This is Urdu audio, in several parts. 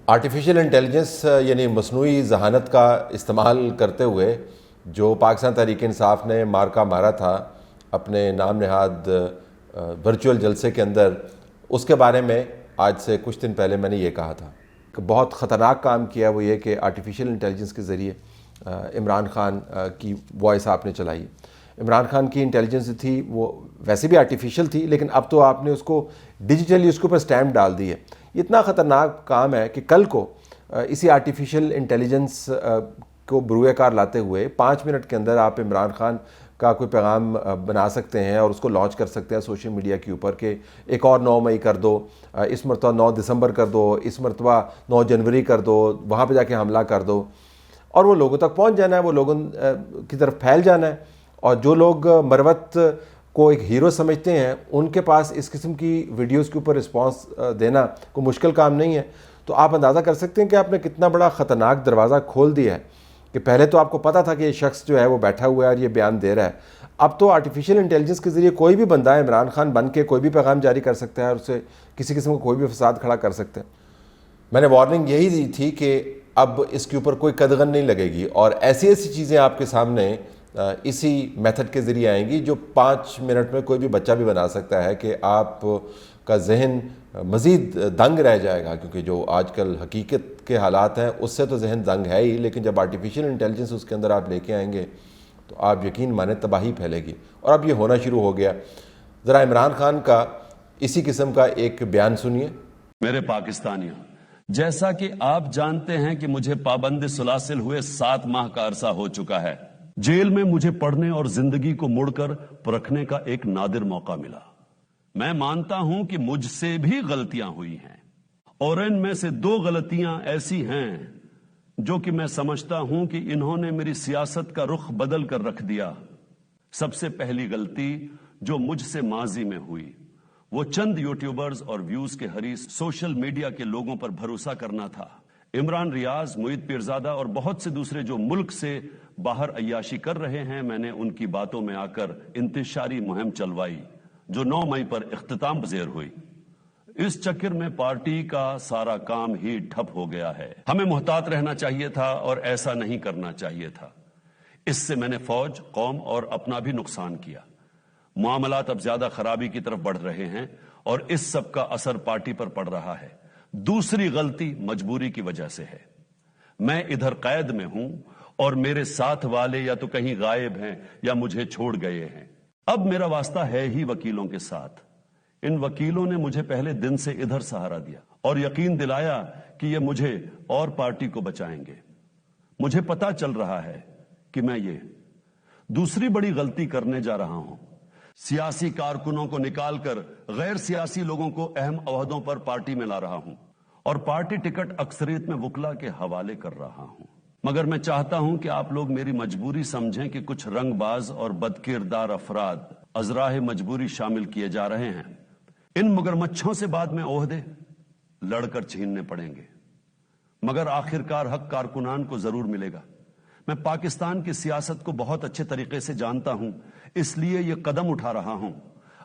آرٹیفیشل انٹیلیجنس یعنی مصنوعی ذہانت کا استعمال کرتے ہوئے جو پاکستان تحریک انصاف نے مارکا مارا تھا اپنے نام نہاد ورچوئل جلسے کے اندر، اس کے بارے میں آج سے کچھ دن پہلے میں نے یہ کہا تھا کہ بہت خطرناک کام کیا وہ یہ کہ آرٹیفیشل انٹیلیجنس کے ذریعے عمران خان کی وائس آپ نے چلائی۔ عمران خان کی انٹیلیجنس تھی وہ ویسے بھی آرٹیفیشل تھی، لیکن اب تو آپ نے اس کو ڈیجیٹلی اس کے اوپر اسٹیمپ ڈال دی ہے۔ اتنا خطرناک کام ہے کہ کل کو اسی آرٹیفیشل انٹیلیجنس کو بروئے کار لاتے ہوئے 5 منٹ کے اندر آپ عمران خان کا کوئی پیغام بنا سکتے ہیں اور اس کو لانچ کر سکتے ہیں سوشل میڈیا کے اوپر کہ ایک اور 9 مئی کر دو، اس مرتبہ 9 دسمبر کر دو، اس مرتبہ 9 جنوری کر دو، وہاں پہ جا کے حملہ کر دو، اور وہ لوگوں تک پہنچ جانا ہے، وہ لوگوں کی طرف پھیل جانا ہے۔ اور جو لوگ مروت کو ایک ہیرو سمجھتے ہیں ان کے پاس اس قسم کی ویڈیوز کے اوپر رسپانس دینا کوئی مشکل کام نہیں ہے۔ تو آپ اندازہ کر سکتے ہیں کہ آپ نے کتنا بڑا خطرناک دروازہ کھول دیا ہے کہ پہلے تو آپ کو پتہ تھا کہ یہ شخص جو ہے وہ بیٹھا ہوا ہے اور یہ بیان دے رہا ہے، اب تو آرٹیفیشل انٹیلیجنس کے ذریعے کوئی بھی بندہ عمران خان بن کے کوئی بھی پیغام جاری کر سکتا ہے اور اسے کسی قسم کا کوئی بھی فساد کھڑا کر سکتا ہے۔ میں نے وارننگ یہی دی تھی کہ اب اس کے اوپر کوئی قدغن نہیں لگے گی اور ایسی چیزیں آپ کے سامنے اسی میتھڈ کے ذریعے آئیں گی جو 5 منٹ میں کوئی بھی بچہ بھی بنا سکتا ہے کہ آپ کا ذہن مزید دنگ رہ جائے گا، کیونکہ جو آج کل حقیقت کے حالات ہیں اس سے تو ذہن دنگ ہے ہی، لیکن جب آرٹیفیشل انٹیلیجنس اس کے اندر آپ لے کے آئیں گے تو آپ یقین مانیں تباہی پھیلے گی، اور اب یہ ہونا شروع ہو گیا۔ ذرا عمران خان کا اسی قسم کا ایک بیان سنیے۔ میرے پاکستانیوں، جیسا کہ آپ جانتے ہیں کہ مجھے پابند سلاسل ہوئے 7 ماہ کا عرصہ ہو چکا ہے، جیل میں مجھے پڑھنے اور زندگی کو مڑ کر پرکھنے کا ایک نادر موقع ملا۔ میں مانتا ہوں کہ مجھ سے بھی غلطیاں ہوئی ہیں، اور ان میں سے 2 غلطیاں ایسی ہیں جو کہ میں سمجھتا ہوں کہ انہوں نے میری سیاست کا رخ بدل کر رکھ دیا۔ سب سے پہلی غلطی جو مجھ سے ماضی میں ہوئی وہ چند یوٹیوبرز اور ویوز کے حریص سوشل میڈیا کے لوگوں پر بھروسہ کرنا تھا۔ عمران ریاض، معید پیرزادہ اور بہت سے دوسرے جو ملک سے باہر عیاشی کر رہے ہیں، میں نے ان کی باتوں میں آ کر انتشاری مہم چلوائی جو 9 مئی پر اختتام پذیر ہوئی۔ اس چکر میں پارٹی کا سارا کام ہی ٹھپ ہو گیا ہے۔ ہمیں محتاط رہنا چاہیے تھا اور ایسا نہیں کرنا چاہیے تھا۔ اس سے میں نے فوج، قوم اور اپنا بھی نقصان کیا۔ معاملات اب زیادہ خرابی کی طرف بڑھ رہے ہیں اور اس سب کا اثر پارٹی پر پڑ رہا ہے۔ دوسری غلطی مجبوری کی وجہ سے ہے۔ میں ادھر قید میں ہوں اور میرے ساتھ والے یا تو کہیں غائب ہیں یا مجھے چھوڑ گئے ہیں۔ اب میرا واسطہ ہے ہی وکیلوں کے ساتھ۔ ان وکیلوں نے مجھے پہلے دن سے ادھر سہارا دیا اور یقین دلایا کہ یہ مجھے اور پارٹی کو بچائیں گے۔ مجھے پتا چل رہا ہے کہ میں یہ دوسری بڑی غلطی کرنے جا رہا ہوں۔ سیاسی کارکنوں کو نکال کر غیر سیاسی لوگوں کو اہم عہدوں پر پارٹی میں لا رہا ہوں اور پارٹی ٹکٹ اکثریت میں وکلا کے حوالے کر رہا ہوں۔ مگر میں چاہتا ہوں کہ آپ لوگ میری مجبوری سمجھیں کہ کچھ رنگ باز اور بدکردار افراد ازراہ مجبوری شامل کیے جا رہے ہیں۔ ان مگرمچھوں سے بعد میں عہدے لڑ کر چھیننے پڑیں گے، مگر آخرکار حق کارکنان کو ضرور ملے گا۔ میں پاکستان کی سیاست کو بہت اچھے طریقے سے جانتا ہوں، اس لیے یہ قدم اٹھا رہا ہوں۔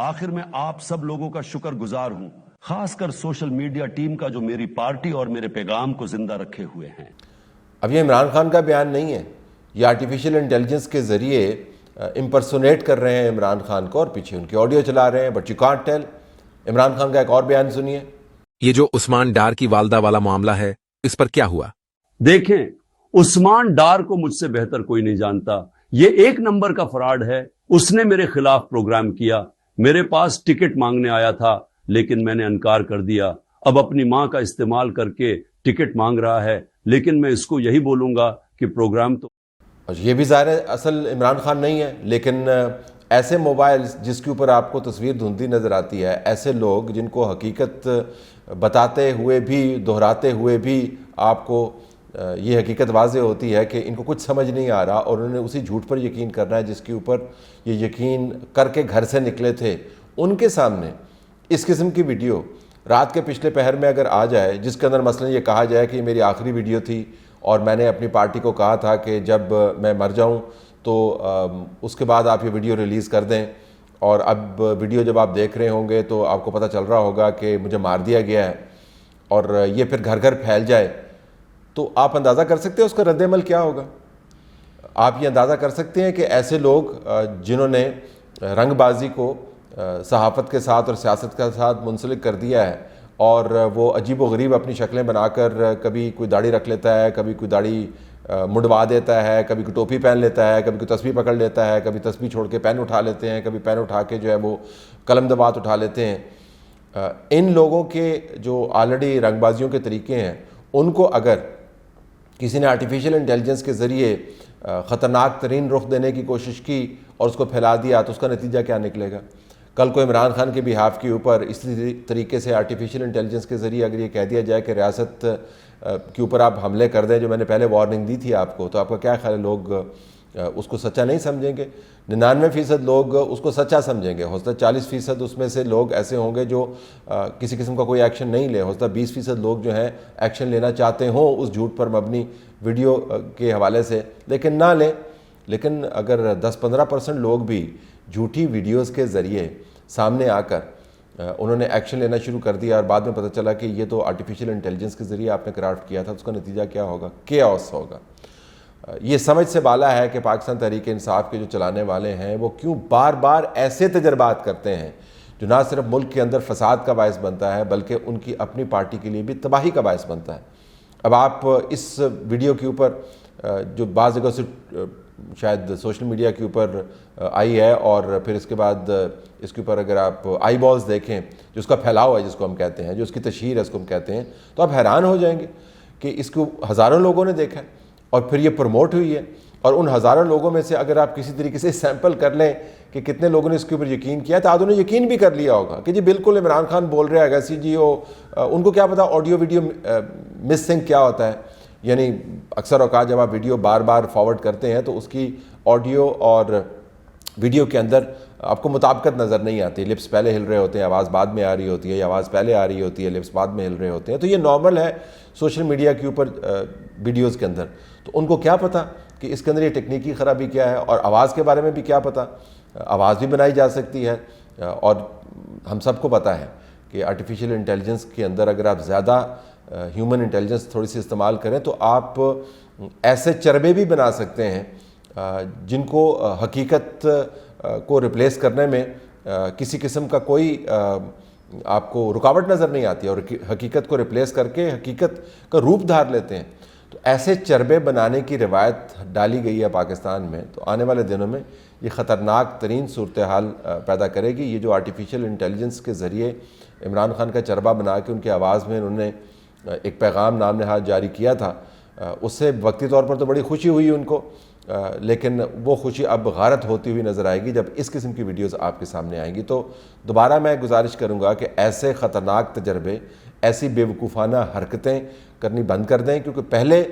آخر میں آپ سب لوگوں کا شکر گزار ہوں، خاص کر سوشل میڈیا ٹیم کا جو میری پارٹی اور میرے پیغام کو زندہ رکھے ہوئے ہیں۔ اب یہ عمران خان کا بیان نہیں ہے، یہ آرٹیفیشل انٹیلیجنس کے ذریعے امپرسونیٹ کر رہے ہیں عمران خان کو اور پیچھے ان کی آڈیو چلا رہے ہیں، but you can't tell. Imran Khan کا ایک اور بیان سنیے۔ یہ جو عثمان ڈار کی والدہ والا معاملہ ہے، اس پر کیا ہوا؟ دیکھیں، عثمان ڈار کو مجھ سے بہتر کوئی نہیں جانتا۔ یہ 1 نمبر کا فراڈ ہے۔ اس نے میرے خلاف پروگرام کیا، میرے پاس ٹکٹ مانگنے آیا تھا لیکن میں نے انکار کر دیا۔ اب اپنی ماں کا استعمال کر کے ٹکٹ مانگ رہا ہے، لیکن میں اس کو یہی بولوں گا کہ پروگرام تو یہ بھی ظاہر ہے اصل عمران خان نہیں ہے، لیکن ایسے موبائلز جس کے اوپر آپ کو تصویر دھندلی نظر آتی ہے، ایسے لوگ جن کو حقیقت بتاتے ہوئے بھی دہراتے ہوئے بھی آپ کو یہ حقیقت واضح ہوتی ہے کہ ان کو کچھ سمجھ نہیں آ رہا اور انہوں نے اسی جھوٹ پر یقین کرنا ہے جس کے اوپر یہ یقین کر کے گھر سے نکلے تھے، ان کے سامنے اس قسم کی ویڈیو رات کے پچھلے پہر میں اگر آ جائے جس کے اندر مثلا یہ کہا جائے کہ یہ میری آخری ویڈیو تھی اور میں نے اپنی پارٹی کو کہا تھا کہ جب میں مر جاؤں تو اس کے بعد آپ یہ ویڈیو ریلیز کر دیں، اور اب ویڈیو جب آپ دیکھ رہے ہوں گے تو آپ کو پتہ چل رہا ہوگا کہ مجھے مار دیا گیا ہے، اور یہ پھر گھر گھر پھیل جائے تو آپ اندازہ کر سکتے ہیں اس کا رد عمل کیا ہوگا. آپ یہ اندازہ کر سکتے ہیں کہ ایسے لوگ جنہوں نے رنگ بازی کو صحافت کے ساتھ اور سیاست کے ساتھ منسلک کر دیا ہے اور وہ عجیب و غریب اپنی شکلیں بنا کر کبھی کوئی داڑھی رکھ لیتا ہے, کبھی کوئی داڑھی منڈوا دیتا ہے, کبھی کوئی ٹوپی پہن لیتا ہے, کبھی کوئی تسبیح پکڑ لیتا ہے, کبھی تسبیح چھوڑ کے پین اٹھا لیتے ہیں, کبھی پین اٹھا کے جو ہے وہ قلم دبات اٹھا لیتے ہیں. ان لوگوں کے جو آلریڈی رنگ بازیوں کے طریقے ہیں ان کو اگر کسی نے آرٹیفیشیل انٹیلیجنس کے ذریعے خطرناک ترین رخ دینے کی کوشش کی اور اس کو پھیلا دیا تو اس کا نتیجہ کیا نکلے گا؟ کل کو عمران خان کے بیہاف کے اوپر اسی طریقے سے آرٹیفیشیل انٹیلیجنس کے ذریعے اگر یہ کہہ دیا جائے کہ ریاست کے اوپر آپ حملے کر دیں, جو میں نے پہلے وارننگ دی تھی آپ کو, تو آپ کا کیا خیال ہے؟ لوگ اس کو سچا نہیں سمجھیں گے. 99% لوگ اس کو سچا سمجھیں گے. ہوسکتا 40% اس میں سے لوگ ایسے ہوں گے جو کسی قسم کا کوئی ایکشن نہیں لے. ہوسکتا 20% لوگ جو ہیں ایکشن لینا چاہتے ہوں اس جھوٹ پر مبنی ویڈیو کے حوالے سے, لیکن نہ لیں. لیکن اگر 10-15% لوگ بھی جھوٹی ویڈیوز کے ذریعے سامنے آ کر انہوں نے ایکشن لینا شروع کر دیا اور بعد میں پتہ چلا کہ یہ تو آرٹیفیشیل انٹیلیجنس کے ذریعے آپ نے کرافٹ کیا تھا, اس کا نتیجہ کیا ہوگا؟ کیاس ہوگا. یہ سمجھ سے بالا ہے کہ پاکستان تحریک انصاف کے جو چلانے والے ہیں وہ کیوں بار بار ایسے تجربات کرتے ہیں جو نہ صرف ملک کے اندر فساد کا باعث بنتا ہے بلکہ ان کی اپنی پارٹی کے لیے بھی تباہی کا باعث بنتا ہے. اب آپ اس ویڈیو کے اوپر جو بعض جگہ سے شاید سوشل میڈیا کے اوپر آئی ہے اور پھر اس کے بعد اس کے اوپر اگر آپ آئی بالز دیکھیں, جو اس کا پھیلاؤ ہے جس کو ہم کہتے ہیں, جو اس کی تشہیر ہے اس کو ہم کہتے ہیں, تو آپ حیران ہو جائیں گے کہ اس کو ہزاروں لوگوں نے دیکھا ہے اور پھر یہ پروموٹ ہوئی ہے. اور ان ہزاروں لوگوں میں سے اگر آپ کسی طریقے سے سیمپل کر لیں کہ کتنے لوگوں نے اس کے اوپر یقین کیا, تو آدھوں نے یقین بھی کر لیا ہوگا کہ جی بالکل عمران خان بول رہا ہے سی جی او. ان کو کیا پتا آڈیو ویڈیو مسنگ کیا ہوتا ہے. یعنی اکثر اوقات جب آپ ویڈیو بار بار فارورڈ کرتے ہیں تو اس کی آڈیو اور ویڈیو کے اندر آپ کو مطابقت نظر نہیں آتی. لپس پہلے ہل رہے ہوتے ہیں, آواز بعد میں آ رہی ہوتی ہے, یا آواز پہلے آ رہی ہوتی ہے, لپس بعد میں ہل رہے ہوتے ہیں. تو یہ نارمل ہے سوشل میڈیا کے اوپر ویڈیوز کے اندر. تو ان کو کیا پتا کہ اس کے اندر یہ ٹیکنیکی خرابی کیا ہے, اور آواز کے بارے میں بھی کیا پتا. آواز بھی بنائی جا سکتی ہے اور ہم سب کو پتا ہے کہ آرٹیفیشیل انٹیلیجنس کے اندر اگر آپ زیادہ ہیومن انٹیلیجنس تھوڑی سی استعمال کریں تو آپ ایسے چربے بھی بنا سکتے ہیں جن کو حقیقت کو ریپلیس کرنے میں کسی قسم کا کوئی آپ کو رکاوٹ نظر نہیں آتی, اور حقیقت کو ریپلیس کر کے حقیقت کا روپ دھار لیتے ہیں. تو ایسے چربے بنانے کی روایت ڈالی گئی ہے پاکستان میں, تو آنے والے دنوں میں یہ خطرناک ترین صورتحال پیدا کرے گی. یہ جو آرٹیفیشیل انٹیلیجنس کے ذریعے عمران خان کا چربا بنا کے ان کی آواز میں انہوں نے ایک پیغام نام نہاد جاری کیا تھا, اس سے وقتی طور پر تو بڑی خوشی ہوئی ان کو, لیکن وہ خوشی اب غارت ہوتی ہوئی نظر آئے گی جب اس قسم کی ویڈیوز آپ کے سامنے آئیں گی. تو دوبارہ میں گزارش کروں گا کہ ایسے خطرناک تجربے, ایسی بے وقوفانہ حرکتیں کرنی بند کر دیں, کیونکہ پہلے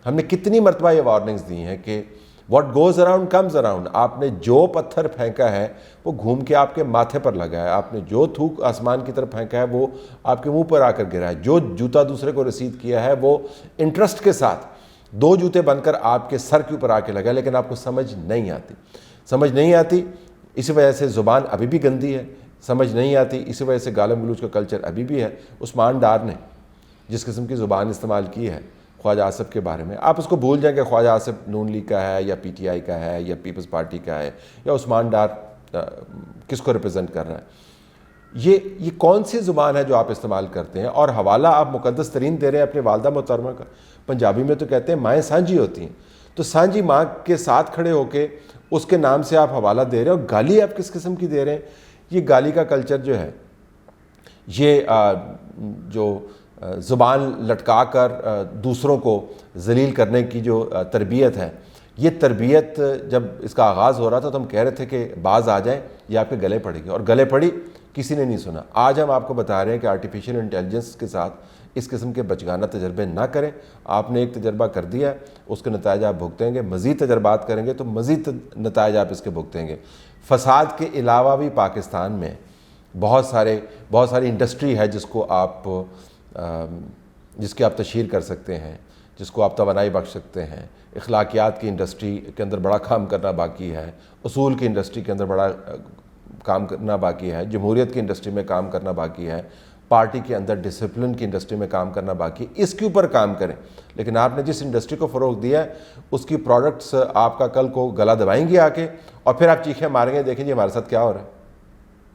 ہم نے کتنی مرتبہ یہ وارننگز دی ہیں کہ what goes around comes around. آپ نے جو پتھر پھینکا ہے وہ گھوم کے آپ کے ماتھے پر لگا ہے, آپ نے جو تھوک آسمان کی طرف پھینکا ہے وہ آپ کے منہ پر آ کر گرا ہے, جو جوتا دوسرے کو رسید کیا ہے وہ انٹرسٹ کے ساتھ 2 جوتے بن کر آپ کے سر کے اوپر آ کے لگا ہے, لیکن آپ کو سمجھ نہیں آتی. اسی وجہ سے زبان ابھی بھی گندی ہے, سمجھ نہیں آتی. اسی وجہ سے گالم گلوچ کا کلچر ابھی بھی ہے. عثمان ڈار نے جس قسم کی زبان استعمال کی ہے خواجہ آصف کے بارے میں, آپ اس کو بھول جائیں کہ خواجہ آصف نون لیگ کا ہے یا پی ٹی آئی کا ہے یا پیپلز پارٹی کا ہے, یا عثمان ڈار کس کو ریپرزینٹ کر رہا ہے. یہ کون سی زبان ہے جو آپ استعمال کرتے ہیں, اور حوالہ آپ مقدس ترین دے رہے ہیں اپنے والدہ محترمہ کا. پنجابی میں تو کہتے ہیں مائیں سانجھی ہوتی ہیں, تو سانجھی ماں کے ساتھ کھڑے ہو کے اس کے نام سے آپ حوالہ دے رہے ہیں, اور گالی آپ کس قسم کی دے رہے ہیں. یہ گالی کا کلچر جو ہے, یہ جو زبان لٹکا کر دوسروں کو ذلیل کرنے کی جو تربیت ہے, یہ تربیت جب اس کا آغاز ہو رہا تھا تو ہم کہہ رہے تھے کہ باز آ جائیں, یہ آپ کے گلے پڑے گی, اور گلے پڑی, کسی نے نہیں سنا. آج ہم آپ کو بتا رہے ہیں کہ آرٹیفیشیل انٹیلیجنس کے ساتھ اس قسم کے بچگانہ تجربے نہ کریں. آپ نے ایک تجربہ کر دیا ہے, اس کے نتائج آپ بھگتیں گے. مزید تجربات کریں گے تو مزید نتائج آپ اس کے بھگتیں گے. فساد کے علاوہ بھی پاکستان میں بہت ساری انڈسٹری ہے جس کی آپ تشہیر کر سکتے ہیں, جس کو آپ توانائی بخش سکتے ہیں. اخلاقیات کی انڈسٹری کے اندر بڑا کام کرنا باقی ہے, اصول کی انڈسٹری کے اندر بڑا کام کرنا باقی ہے, جمہوریت کی انڈسٹری میں کام کرنا باقی ہے, پارٹی کے اندر ڈسپلن کی انڈسٹری میں کام کرنا باقی، اس کے اوپر کام کریں. لیکن آپ نے جس انڈسٹری کو فروغ دیا ہے اس کی پروڈکٹس آپ کا کل کو گلا دبائیں گی آ کے، اور پھر آپ چیخیں ماریں گے دیکھیں جی ہمارے ساتھ کیا ہو رہا ہے.